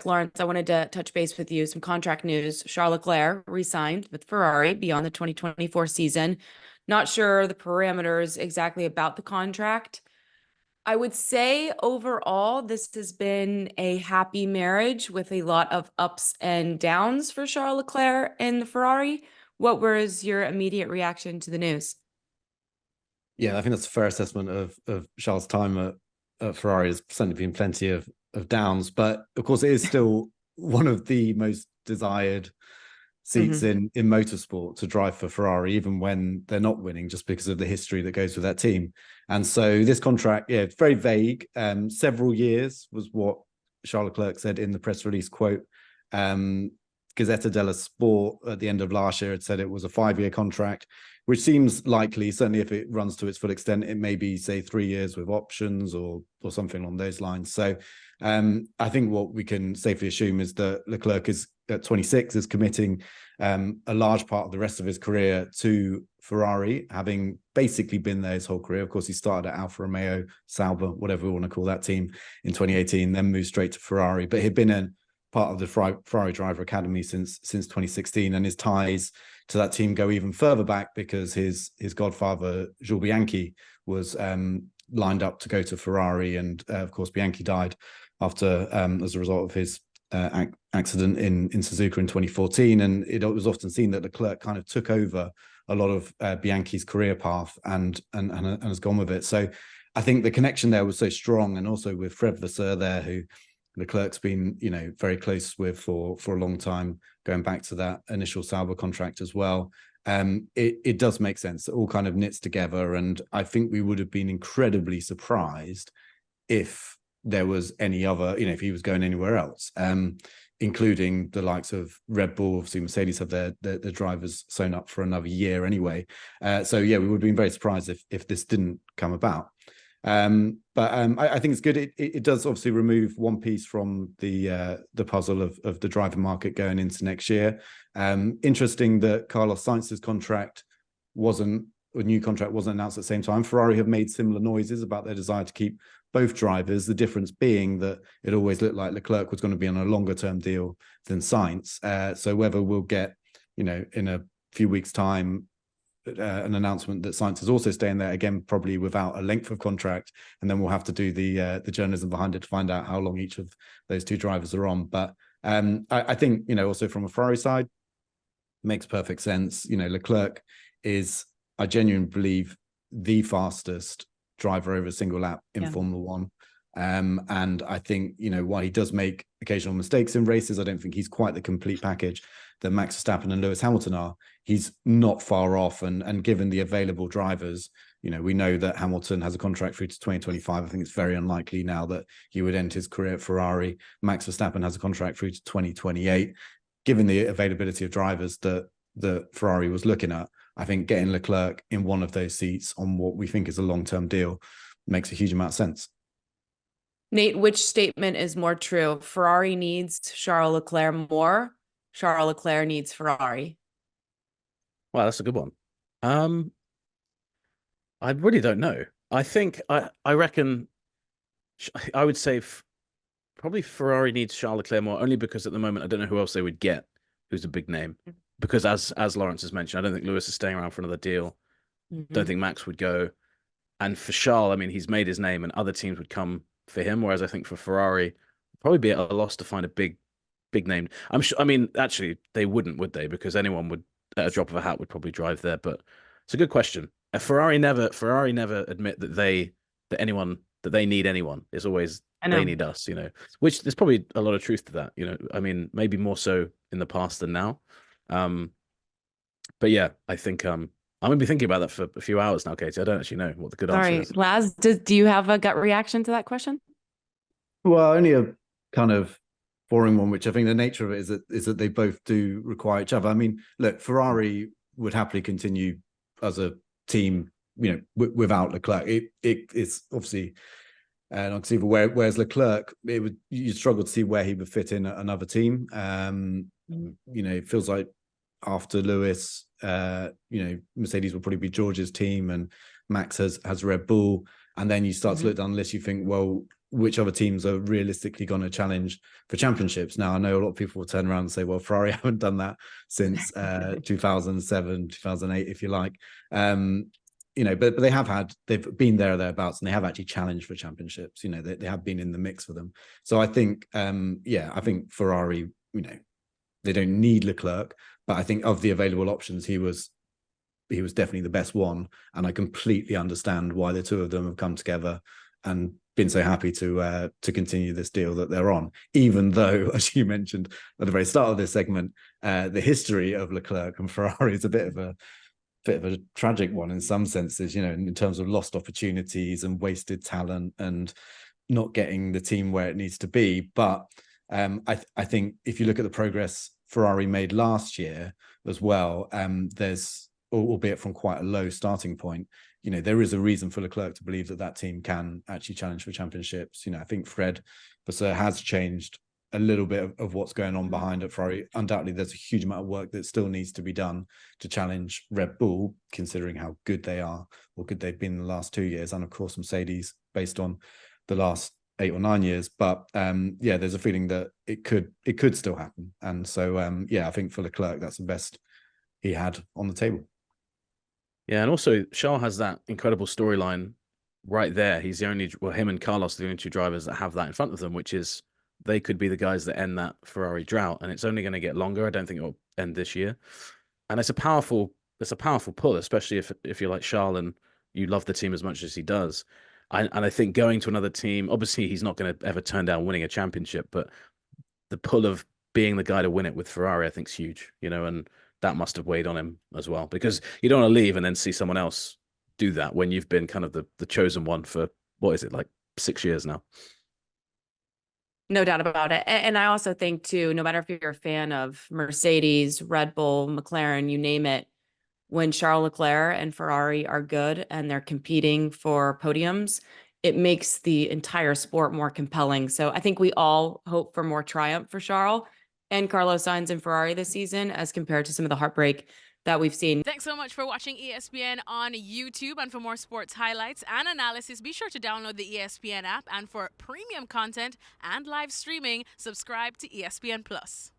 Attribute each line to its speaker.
Speaker 1: Laurence, I wanted to touch base with you. Some contract news. Charles Leclerc re-signed with Ferrari beyond the 2024 season. Not sure the parameters exactly about the contract. I would say overall, this has been a happy marriage with a lot of ups and downs for Charles Leclerc and the Ferrari. What was your immediate reaction to the news?
Speaker 2: Yeah, I think that's a fair assessment of Charles' time at Ferrari. There's certainly been plenty of downs, but of course it is still one of the most desired seats in motorsport to drive for Ferrari, even when they're not winning, just because of the history that goes with that team. And so this contract, yeah, it's very vague. Several years was what Charles Leclerc said in the press release quote. Gazzetta dello Sport at the end of last year had said it was a 5-year contract, which seems likely. Certainly if it runs to its full extent, it may be, say, 3 years with options or something along those lines. So I think what we can safely assume is that Leclerc is at 26 is committing a large part of the rest of his career to Ferrari, having basically been there his whole career. Of course, he started at Alfa Romeo, Sauber, whatever we want to call that team, in 2018, then moved straight to Ferrari. But he'd been a part of the Ferrari Driver Academy since 2016, and his ties to that team go even further back because his godfather Jules Bianchi was lined up to go to Ferrari, and of course Bianchi died after as a result of his accident in Suzuka in 2014, and it was often seen that Leclerc kind of took over a lot of Bianchi's career path and has gone with it. So I think the connection there was so strong, and also with Fred Vasseur there, who Leclerc's been, very close with for a long time, going back to that initial Sauber contract as well. It does make sense. It all kind of knits together, and I think we would have been incredibly surprised if there was any other, if he was going anywhere else, including the likes of Red Bull. Obviously, Mercedes have their drivers sewn up for another year anyway. So yeah, we would have been very surprised if this didn't come about. But I think it's good. It does obviously remove one piece from the puzzle of the driver market going into next year. Interesting that Carlos Sainz's new contract wasn't announced at the same time. Ferrari have made similar noises about their desire to keep both drivers. The difference being that it always looked like Leclerc was going to be on a longer term deal than Sainz. So whether we'll get, in a few weeks' time, an announcement that Sainz is also staying there, again, probably without a length of contract, and then we'll have to do the journalism behind it to find out how long each of those two drivers are on. But I think, also from a Ferrari side, makes perfect sense. Leclerc is, I genuinely believe, the fastest driver over a single lap in Formula One. And I think, while he does make occasional mistakes in races, I don't think he's quite the complete package that Max Verstappen and Lewis Hamilton are. He's not far off. And given the available drivers, we know that Hamilton has a contract through to 2025. I think it's very unlikely now that he would end his career at Ferrari. Max Verstappen has a contract through to 2028. Given the availability of drivers that Ferrari was looking at, I think getting Leclerc in one of those seats on what we think is a long-term deal makes a huge amount of sense.
Speaker 1: Nate, which statement is more true? Ferrari needs Charles Leclerc more. Charles Leclerc needs Ferrari.
Speaker 3: Wow, that's a good one. I really don't know. I think I reckon I would say probably Ferrari needs Charles Leclerc more, only because at the moment I don't know who else they would get who's a big name. Because as Laurence has mentioned, I don't think Lewis is staying around for another deal. Don't think Max would go. And for Charles, I mean, he's made his name and other teams would come for him. Whereas I think for Ferrari, probably be at a loss to find a big name. I'm sure. I mean, actually, they wouldn't, would they? Because anyone would, at a drop of a hat, would probably drive there. But it's a good question. Ferrari never admit that they need anyone. It's always they need us. Which there's probably a lot of truth to that. I mean, maybe more so in the past than now. But yeah, I think I'm gonna be thinking about that for a few hours now, Katie. I don't actually know what the good answer is.
Speaker 1: Laz, do you have a gut reaction to that question?
Speaker 2: Well, only a kind of boring one, which I think the nature of it is that they both do require each other. I mean, look, Ferrari would happily continue as a team, without Leclerc. It's obviously not conceivable. Whereas Leclerc, you struggle to see where he would fit in another team. It feels like after Lewis, Mercedes will probably be George's team, and Max has Red Bull, and then you start to look down the list. You think, well, which other teams are realistically going to challenge for championships. Now, I know a lot of people will turn around and say, well, Ferrari haven't done that since 2007, 2008, if you like. But they've been there or thereabouts, and they have actually challenged for championships. They have been in the mix for them. So I think, I think Ferrari, they don't need Leclerc, but I think of the available options, he was definitely the best one. And I completely understand why the two of them have come together and been so happy to continue this deal that they're on, even though, as you mentioned at the very start of this segment, the history of Leclerc and Ferrari is a bit of a tragic one in some senses, in terms of lost opportunities and wasted talent and not getting the team where it needs to be. But I think if you look at the progress Ferrari made last year as well, there's, albeit from quite a low starting point, there is a reason for Leclerc to believe that team can actually challenge for championships. I think Fred Vasseur has changed a little bit of what's going on behind at Ferrari. Undoubtedly, there's a huge amount of work that still needs to be done to challenge Red Bull, considering how good they are, or good they've been in the last 2 years, and of course Mercedes based on the last 8 or 9 years. But there's a feeling that it could still happen. And so I think for Leclerc, that's the best he had on the table.
Speaker 3: Yeah, and also Charles has that incredible storyline right there. He's the only, him and Carlos are the only two drivers that have that in front of them, which is they could be the guys that end that Ferrari drought, and it's only going to get longer. I don't think it'll end this year. And it's a powerful pull, especially if you're like Charles and you love the team as much as he does. And I think going to another team, obviously he's not going to ever turn down winning a championship, but the pull of being the guy to win it with Ferrari, I think, is huge, and that must have weighed on him as well, because you don't want to leave and then see someone else do that when you've been kind of the chosen one for, what is it, like 6 years now?
Speaker 1: No doubt about it. And I also think too, no matter if you're a fan of Mercedes, Red Bull, McLaren, you name it, when Charles Leclerc and Ferrari are good and they're competing for podiums, it makes the entire sport more compelling. So I think we all hope for more triumph for Charles and Carlos Sainz and Ferrari this season, as compared to some of the heartbreak that we've seen.
Speaker 4: Thanks so much for watching ESPN on YouTube. And for more sports highlights and analysis, be sure to download the ESPN app. And for premium content and live streaming, subscribe to ESPN Plus.